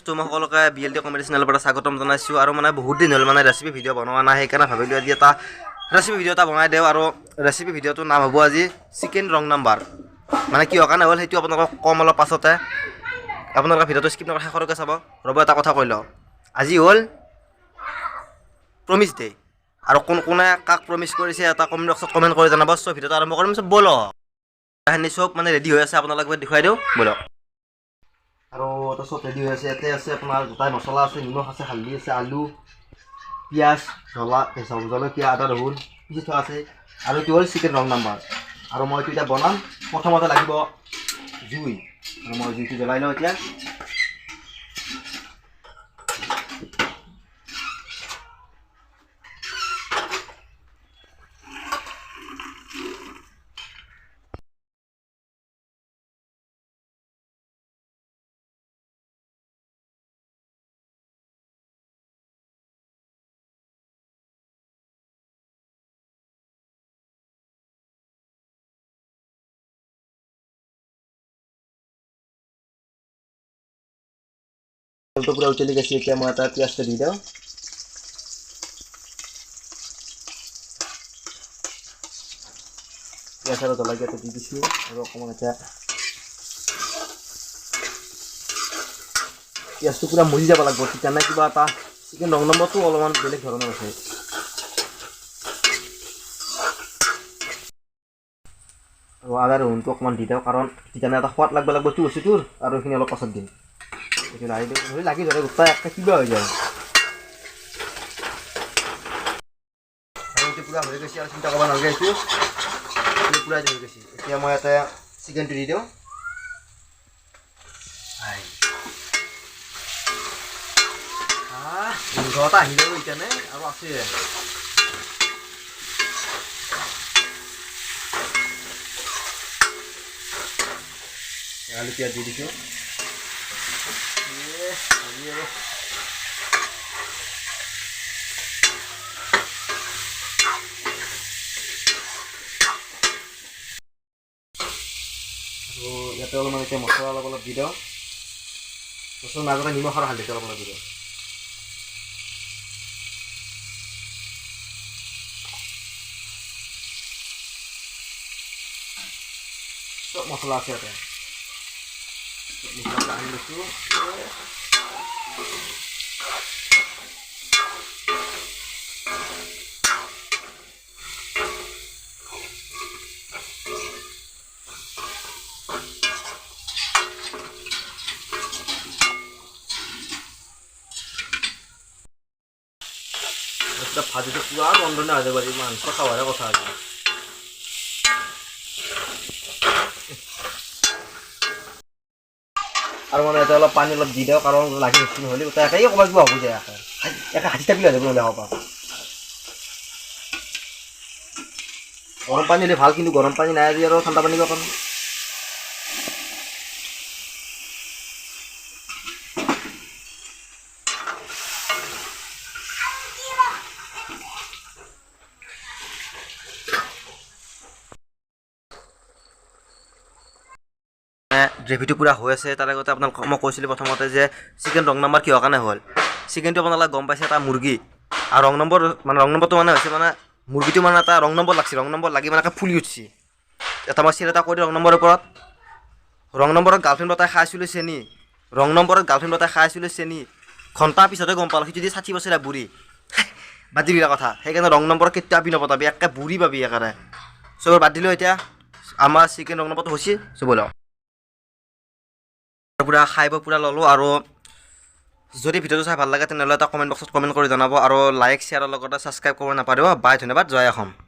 বস্তু মই সকলোকে BLD কমেডি চেনেলৰ পৰা স্বাগতম জনাইছোঁ আৰু মানে বহুত দিন হ'ল মানে ৰেচিপি ভিডিঅ' বনোৱা নাই সেইকাৰণে ভাবিলোঁ আজি এটা ৰেচিপি ভিডিঅ' এটা বনাই দিওঁ আৰু ৰেচিপি ভিডিঅ'টোৰ নাম হ'ব আজি চিকেন ৰং নাম্বাৰ মানে কিহৰ কাৰণে হ'ল সেইটো আপোনালোকক কম অলপ পাছতে আপোনালোকে ভিডিঅ'টো স্কিপ নকৰি শেষলৈকে চাব ৰ'ব এটা কথা কৈ লওঁ আজি হ'ল প্ৰমিছ ডে আৰু কোনে কাক প্ৰমিছ কৰিছে এটা কমেণ্ট বক্সত কমেণ্ট কৰি জনাব চ' ভিডিঅ'টো আৰম্ভ কৰিম চ' ব'লক কাহিনী চব মানে ৰেডি হৈ আছে আপোনালোকক দেখুৱাই দিওঁ ব'লক আৰু এটা চব ৰেডি হৈ আছে ইয়াতে আছে আপোনাৰ গোটাই মছলা আছে নিমখ আছে হালধি আছে আলু পিঁয়াজ জলকীয়া আদা ৰহুন পিচি থোৱা আছে আৰু এইটো হ'ল চিকেন ৰং নাম্বাৰ আৰু মই এইটো এতিয়া বনাম প্ৰথমতে লাগিব জুই আৰু মই জুইটো জ্বলাই লওঁ এতিয়া তেলটো পুৰা উতলি গৈছে এতিয়া মই এটা পিঁয়াজটো দি দিওঁ পিঁয়াজ আৰু জলকীয়াটো দি দিছোঁ আৰু অকণমান এতিয়া পিঁয়াজটো পুৰা মৰি যাব লাগিব তেতিয়ানে কিবা এটা চিকেন ৰং নম্বৰটো অলপমান বেলেগ ধৰণৰ আছে আৰু আদা ৰহুনটো অকণমান দি দিওঁ কাৰণ তেতিয়ানে এটা সোৱাদ লাগিব তো বস্তুটোৰ আৰু এইখিনি অলপ পাছত দিম এইটো লাৰি দিওঁ লাগি ধৰে গোটাই একটা কিবা হৈ যায় আৰু এইটো পূৰা হৈ গৈছে আৰু চিন্তা কৰিব নালাগে এইটো পূৰা হৈ গৈছে এতিয়া মই ইয়াতে চিকেনটো দি দিওঁ গোন্ধটা আহিলেও এতিয়ানে আৰু আছে আলু পিঁয়াজ দি দিছোঁ আৰু ইয়াতে অলপমান এতিয়া মছলা অলপ অলপ দি দিওঁ মছলাৰ মাজতে নিমখ আৰু হালধিটো অলপ অলপ দি দিওঁ চব মছলা আছে ইয়াতে মছলা আনি লৈছোঁ ভাজিটো পুৰা বন্ধনে হৈ যাব মাংস খাৱাৰে কথা আজি আৰু মানে ইয়াতে অলপ পানী অলপ দি দিওঁ কাৰণ লাগি বেছি নহ'লে গোটেই একেই ক'ৰবাত কিবা হ'ব যায় একে হাঁচি থাকিলে হৈ যাব নহ'লে হ'ব গৰম পানী হ'লে ভাল কিন্তু গৰম পানী নাই আজি আৰু ঠাণ্ডা পানী অকণ গ্ৰেভিটো পূৰা হৈ আছে তাৰ আগতে আপোনাক মই কৈছিলোঁ প্ৰথমতে যে চিকেন ৰং নম্বৰ কিহৰ কাৰণে হ'ল চিকেনটো আপোনালোকে গম পাইছে এটা মুৰ্গী আৰু ৰং নম্বৰটো মানে হৈছে মানে মুৰ্গীটো মানে এটা ৰং নম্বৰ লাগছে ৰং নম্বৰ লাগি মানে ফুলি উঠছে এটা মই চিল এটা কৰি ৰং নম্বৰৰ ওপৰত ৰং নম্বৰত গাৰ্লফ্ৰেণ্ড বতাই খাইছিলোঁ চেনি ৰং নম্বৰত গাৰ্লফ্ৰেণ্ড বতাই খাইছিলোঁ চেনি ঘণ্টা পিছতে গম পালোঁ সেইটো যদি 60 বছৰীয়া বুঢ়ী বাদ দিলা কথা সেইকাৰণে ৰং নম্বৰত কেতিয়া নপতাবি একে বুঢ়ী পাবি একেবাৰে চবৰ বাদ দিলোঁ এতিয়া আমাৰ চিকেন ৰং নম্বৰটো হৈছে চব লওঁ পুৰা খাই পুৰা ল'লোঁ আৰু যদি ভিডিঅ'টো চাই ভাল লাগে তেনেহ'লে এটা কমেণ্ট বক্সত কমেণ্ট কৰি জনাব আৰু লাইক শ্বেয়াৰৰ লগতে ছাবস্ক্ৰাইব কৰিব নাপাহৰিব বাই ধন্যবাদ জয় অসম।